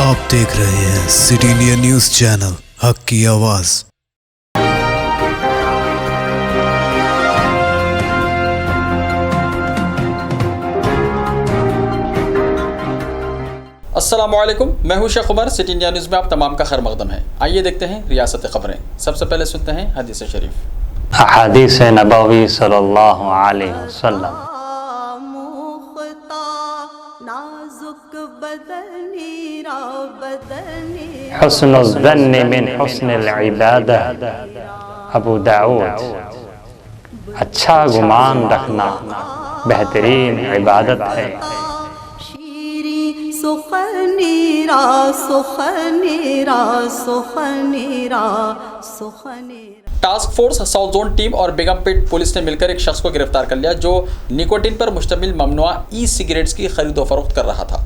आप देख रहे हैं सिटी इंडिया न्यूज़ चैनल, हक की आवाज़। अस्सलामुअलैकुम, मैं हूं Sheikh Umar. City India News में आप तमाम का खैर मकदम है। आइए देखते हैं रियासत खबरें। सबसे पहले सुनते हैं हदीस शरीफ। हदीस नबवी सल्लल्लाहु अलैहि वसल्लम। हुस्नुल ज़न्नि मिन हुस्निल इबादह। अबू दाऊद। अच्छा गुमान रखना बेहतरीन इबादत है। Task force south zone team और बेगमपेट पुलिस ने मिलकर एक शख्स को गिरफ्तार कर लिया जो निकोटीन पर मुश्तमिल ममनुआ ई सिगरेट्स की खरीदो फरोख्त कर रहा था।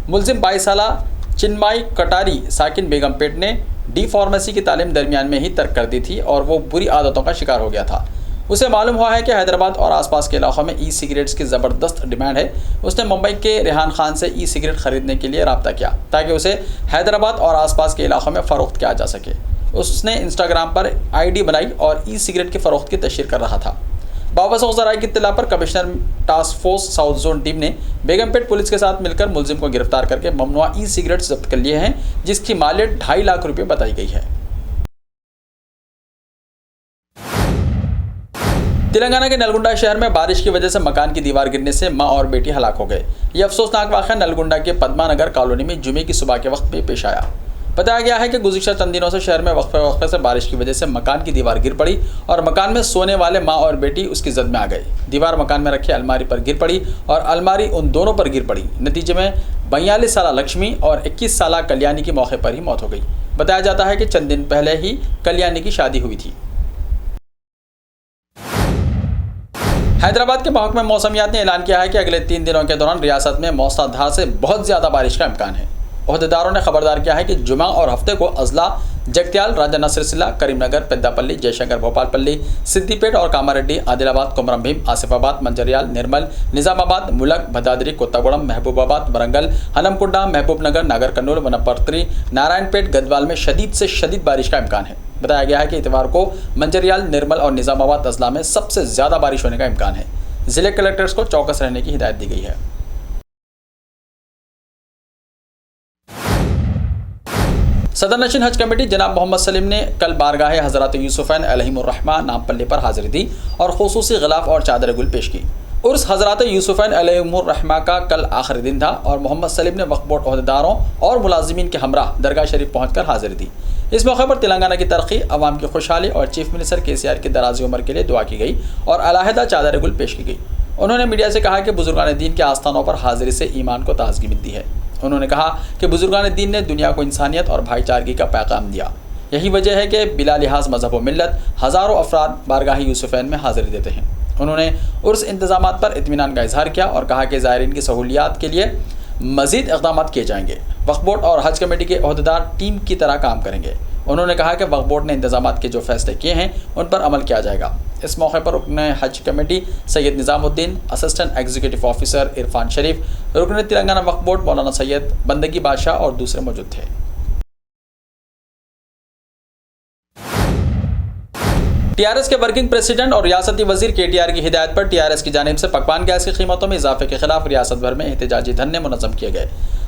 मुलजिम 22 साला चिन्मय कटारी साकिन बेगमपेट ने डी फार्मेसी की तालीम दरमियान में ही तर्क कर दी थी और वो बुरी आदतों का शिकार हो गया था। उसे मालूम हुआ है कि हैदराबाद और आसपास के इलाकों में ई सिगरेट्स की ज़बरदस्त डिमांड है। उसने मुंबई के रेहान खान से ई सिगरेट ख़रीदने के लिए रब्ता किया ताकि उसे हैदराबाद और आसपास के इलाकों में फ़रोख्त किया जा सके। उसने इंस्टाग्राम पर आईडी बनाई और ई सिगरेट की फ़रोख्त की तशहीर कर रहा था। बावसूख ज़राए की इत्तला पर commissioner task force south zone team ने बेगमपेट पुलिस के साथ मिलकर मुलजिम को गिरफ्तार करके ममनुआ ई सिगरेट जब्त कर लिए हैं, जिसकी मालियत 2.5 लाख रुपये बताई गई है। तेलंगाना के नलगुंडा शहर में बारिश की वजह से मकान की दीवार गिरने से मां और बेटी हलाक हो गए। यह अफसोसनाक वाक़या नलगुंडा के पद्मानगर कॉलोनी में जुमे की सुबह के वक्त में पेश आया। बताया गया है कि गुज़िश्ता चंद दिनों से शहर में वक्फे से बारिश की वजह से मकान की दीवार गिर पड़ी और मकान में सोने वाले मां और बेटी उसकी जद में आ गए। दीवार मकान में रखी अलमारी पर गिर पड़ी और अलमारी उन दोनों पर गिर पड़ी। नतीजे में 42 साला लक्ष्मी और 21 साला कल्याणी की मौके पर ही मौत हो गई। बताया जाता है कि चंद दिन पहले ही कल्याणी की शादी हुई थी। हैदराबाद के महकमे मौसमियात ने ऐलान किया है कि अगले 3 दिनों के दौरान रियासत में मौसलाधार से बहुत ज़्यादा बारिश का इम्कान है। ओहदेदारों ने खबरदार किया है कि जुमा और हफ्ते को अजला, जगत्याल, राजन्ना सिरसिला, करीमनगर, पेद्दापल्ली, जयशंकर भोपालपल्ली, सिद्दीपेट और कामारेड्डी, आदिलाबाद, कोमरम भीम, आसिफाबाद, मंजरियाल, निर्मल, निजामाबाद, मुलक, भदादरी, कोत्तागुड़म, महबूबाबाद, वरंगल, हनमकुंडा, महबूबनगर, नागर कर्नूल, वनपर्ती, नारायणपेट, गदवाल में शदीद से शदीद बारिश का इम्कान है। बताया गया है कि इतवार को मंजरियाल, निर्मल और निजामाबाद अजला में सबसे ज़्यादा बारिश होने का इम्कान है। ज़िले कलेक्टर्स को चौकस रहने की हिदायत दी गई है। सदर नशीन हज कमेटी जनाब मोहम्मद सलीम ने कल बारगाह हज़रत यूसुफ़ैन अलैहिमुर्रहमा नाम पल्ले पर हाजिरी दी और खुसूसी गिलाफ और चादर गुल पेश की। उर्स हज़रत यूसुफ़ैन अलैहिमुर्रहमा का कल आखिरी दिन था और मोहम्मद सलीम ने वक्फ बोर्ड ओहदेदारों और मुलाजिमीन के हमराह दरगाह शरीफ पहुँचकर हाजिरी दी। इस मौके पर तेलंगाना की तरक्की, अवाम की खुशहाली और चीफ मिनिस्टर KCR की दराज़ी उम्र के लिए दुआ की गई और अलहदा चादर गुल पेश की गई। उन्होंने मीडिया से कहा कि बुजुर्गान दीन के आस्थानों पर हाजिरी से ईमान को ताज़गी मिलती है। उन्होंने कहा कि बुजुर्गान दीन ने दुनिया को इंसानियत और भाईचारगी का पैगाम दिया। यही वजह है कि बिला लिहाज मजहब व मिल्लत हज़ारों अफराद बारगाह यूसुफ़ैन में हाजिरी देते हैं। उन्होंने उर्स इंतज़ामात पर इत्मीनान का इजहार किया और कहा कि ज़ायरीन की सहूलियात के लिए मज़ीद इक़दाम किए जाएंगे। वक्फ बोर्ड और हज कमेटी के ओहदेदार टीम की तरह काम करेंगे। उन्होंने कहा कि वक्फ बोर्ड ने इंतज़ामात के जो फैसले किए हैं उन पर अमल किया जाएगा। इस मौके पर रुकन Haj committee Syed Nizamuddin, assistant executive officer Irfan Sharif, रुकन तेलंगाना वक्फ बोर्ड मौलाना सैयद बंदगी बादशाह और दूसरे मौजूद थे। TRS के वर्किंग प्रेसिडेंट और रियासती वजीर KTR की हिदायत पर TRS की जानिब से पकवान गैस की कीमतों में इजाफे के खिलाफ रियासत भर में एहतजाजी धरने मुनज़्ज़म किए गए।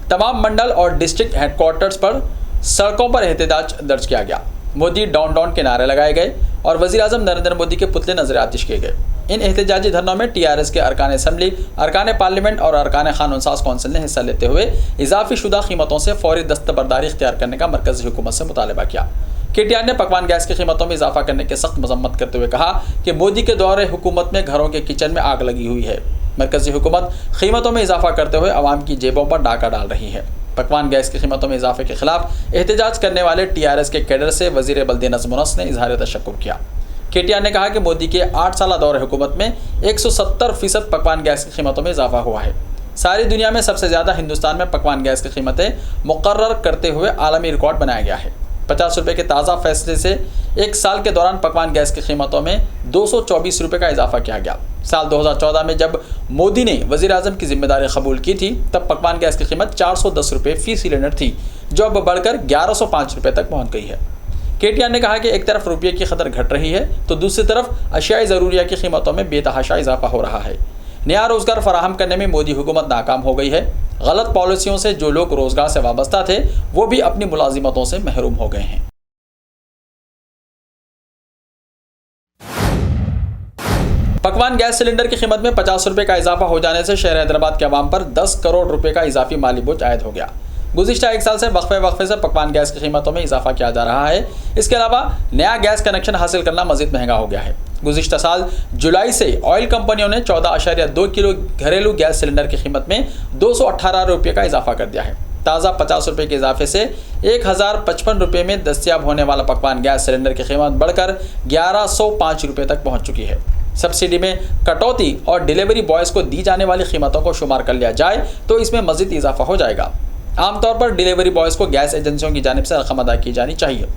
तमाम मंडल और डिस्ट्रिक्ट हेडक्वार्टर्स पर सड़कों पर एहतजाज दर्ज किया गया। मोदी डाउन डाउन के नारे लगाए गए और वज़ीर आज़म नरेंद्र मोदी के पुतले नजर आतिश किए गए। इन एहतजाजी धरनों में TRS के अरकान असम्बली, अरकान पार्लियामेंट और अरकान कानून साज कौंसिल ने हिस्सा लेते हुए इजाफी शुदा कीमतों से फौरी दस्तबरदारी इख्तियार करने का मरकज़ी हुकूमत से मुतालबा किया। KTR ने पकवान गैस की कीमतों में इजाफा करने की सख्त मजम्मत करते हुए कहा कि मोदी के दौरे हुकूमत में घरों के किचन में आग लगी हुई है। मरकज़ी हुकूमत कीमतों में इजाफा करते हुए आवाम की जेबों पर डाका डाल रही है। पकवान गैस की कीमतों में इजाफे के खिलाफ एहतजाज करने वाले TRS के कैडर से वज़ीर बल्दी नज़्म नस्क ने इजहार तशक्कुर किया। KTR ने कहा कि मोदी के 8 साल दौरे हुकूमत में 170% पकवान गैस की कीमतों में इजाफा हुआ है। सारी दुनिया में सबसे ज़्यादा हिंदुस्तान में पकवान गैस की कीमतें मुकर्रर करते हुए आलमी रिकॉर्ड बनाया गया है। 50 रुपये के ताज़ा फैसले से एक साल के दौरान पकवान गैस की कीमतों में 224 रुपये का इजाफा किया गया। साल 2014 में जब मोदी ने वजीर आजम की जिम्मेदारी कबूल की थी तब पकवान गैस की कीमत 410 रुपये फी सिलेंडर थी, जो अब बढ़कर 1105 रुपये तक पहुंच गई है। केटीआर ने कहा कि एक तरफ रुपये की कदर घट रही है तो दूसरी तरफ अशियाई ज़रूरिया की कीमतों में बेतहाशा इजाफा हो रहा है। नया रोजगार फराहम करने में मोदी हुकूमत नाकाम हो गई है। गलत पॉलिसियों से जो लोग रोजगार से वाबस्ता थे वो भी अपनी मुलाजिमतों से महरूम हो गए हैं। पकवान गैस सिलेंडर की कीमत में 50 रुपये का इजाफा हो जाने से शहर हैदराबाद के अवाम पर 10 करोड़ रुपए का इजाफी माली बोझ आयद हो गया। गुज़िश्ता एक साल से वक्फे से पकवान गैस की कीमतों में इजाफा किया जा रहा है। इसके अलावा नया गैस कनेक्शन हासिल करना मजीद महंगा हो गया है। गुज़िश्ता साल जुलाई से ऑयल कंपनियों ने 14.2 किलो घरेलू गैस सिलेंडर की कीमत में 218 रुपये का इजाफा कर दिया है। ताज़ा 50 रुपये के इजाफे से 1055 रुपये में दस्तियाब होने वाला पकवान गैस सिलेंडर की कीमत बढ़कर 1105 रुपये तक पहुँच चुकी है। सब्सिडी में कटौती और डिलीवरी बॉयज़ को दी जाने वाली कीमतों को शुमार कर लिया जाए तो इसमें मजीद इजाफा हो जाएगा। आमतौर पर डिलीवरी बॉयज़ को गैस एजेंसियों की जानिब से रकम अदा की जानी चाहिए।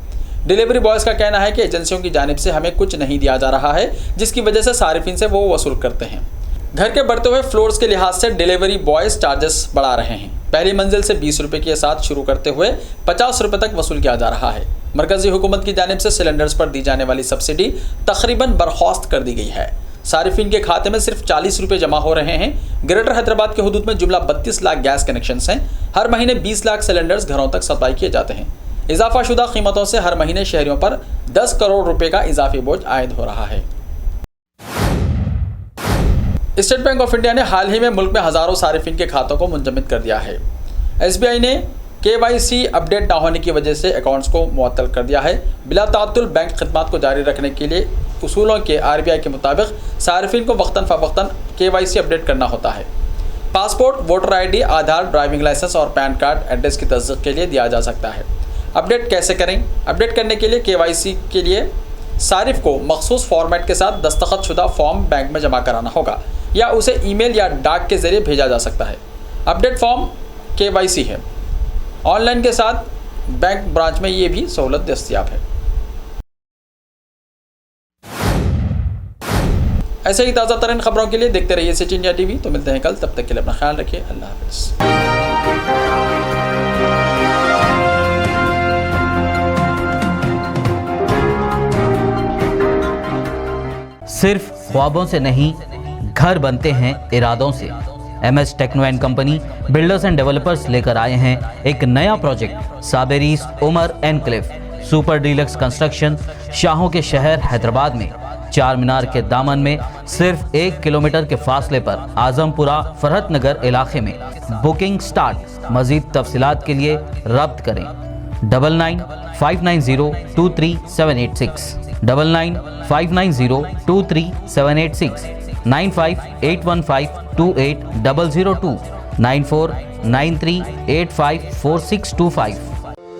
डिलीवरी बॉयज़ का कहना है कि एजेंसियों की जानिब से हमें कुछ नहीं दिया जा रहा है, जिसकी वजह से सारिफिन से वो वसूल करते हैं। घर के बढ़ते हुए फ्लोर्स के लिहाज से डिलीवरी बॉयज़ चार्जेस बढ़ा रहे हैं। पहली मंजिल से 20 रुपये के साथ शुरू करते हुए 50 रुपये तक वसूल किया जा रहा है। मरकजी हुकूमत की जानिब से सिलेंडर्स पर दी जाने वाली सब्सिडी तकरीबन बर्खास्त कर दी गई है। सारिफिन के खाते में सिर्फ 40 रुपये जमा हो रहे हैं। ग्रेटर हैदराबाद के हुदूद में जुमला 32 लाख गैस कनेक्शंस हैं। हर महीने 20 लाख सिलेंडर्स घरों तक सप्लाई किए जाते हैं। इजाफा शुदा कीमतों से हर महीने शहरियों पर 10 करोड़ रुपए का इजाफी बोझ आयद हो रहा है। स्टेट बैंक ऑफ इंडिया ने हाल ही में मुल्क में हज़ारों सारिफिन के खातों को मुंजमद कर दिया है। SBI ने KYC अपडेट ना होने की वजह से अकाउंट्स को मुअत्तल कर दिया है। बिला ताअत्तुल बैंक खिदमात को जारी रखने के लिए उसूलों के RBI के मुताबिक सारिफिन को वक्तन फ़वक्तन KYC अपडेट करना होता है। पासपोर्ट, वोटर ID, आधार, ड्राइविंग लाइसेंस और पैन कार्ड एड्रेस की तस्दीक के लिए दिया जा सकता है। अपडेट कैसे करें? अपडेट करने के लिए KYC के लिए सारिफ को मखसूस फॉर्मेट के साथ दस्तखत शुदा फॉर्म बैंक में जमा कराना होगा या उसे ईमेल या डाक के ज़रिए भेजा जा सकता है। अपडेट फॉर्म KYC है। ऑनलाइन के साथ बैंक ब्रांच में ये भी सहूलत दस्तयाब है। ऐसे ही ताज़ा तरीन खबरों के लिए देखते रहिए सिटी इंडिया TV। तो मिलते हैं कल, तब तक के लिए अपना ख्याल रखिए। अल्लाह हाफ़िज़। सिर्फ ख्वाबों से नहीं, घर बनते हैं इरादों से। MS techno and company builders and developers लेकर आए हैं एक नया प्रोजेक्ट साबेरीज Umar enclave super deluxe construction. शाहों के शहर हैदराबाद में चार मीनार के दामन में सिर्फ 1 किलोमीटर के फासले पर आजमपुरा फरहत नगर इलाके में। Booking start. मजीद तफसीलात के लिए रब्त करें 9959023786 9959023786 9581528002 9493854625।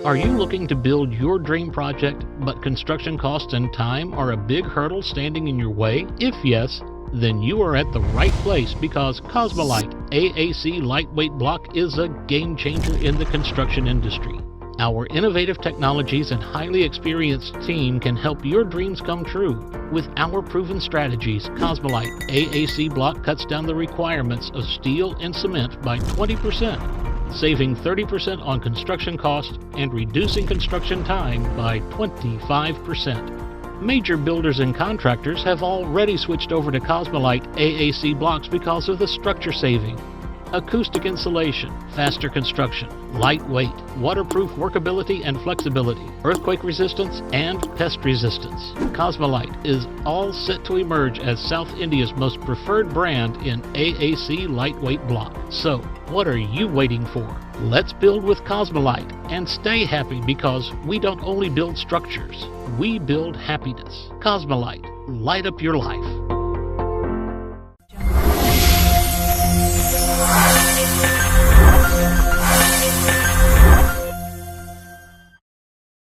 Are you looking to build your dream project, but construction costs and time are a big hurdle standing in your way? If yes, then you are at the right place, because Cosmolite AAC lightweight block is a game changer in the construction industry. Our innovative technologies and highly experienced team can help your dreams come true. With our proven strategies, Cosmolite AAC block cuts down the requirements of steel and cement by 20%, saving 30% on construction costs and reducing construction time by 25%. Major builders and contractors have already switched over to Cosmolite AAC blocks because of the structure saving. Acoustic insulation, faster construction, lightweight, waterproof workability and flexibility, earthquake resistance and pest resistance. Cosmolite is all set to emerge as South India's most preferred brand in AAC lightweight block. So, what are you waiting for? Let's build with Cosmolite and stay happy, because we don't only build structures, we build happiness. Cosmolite, light up your life.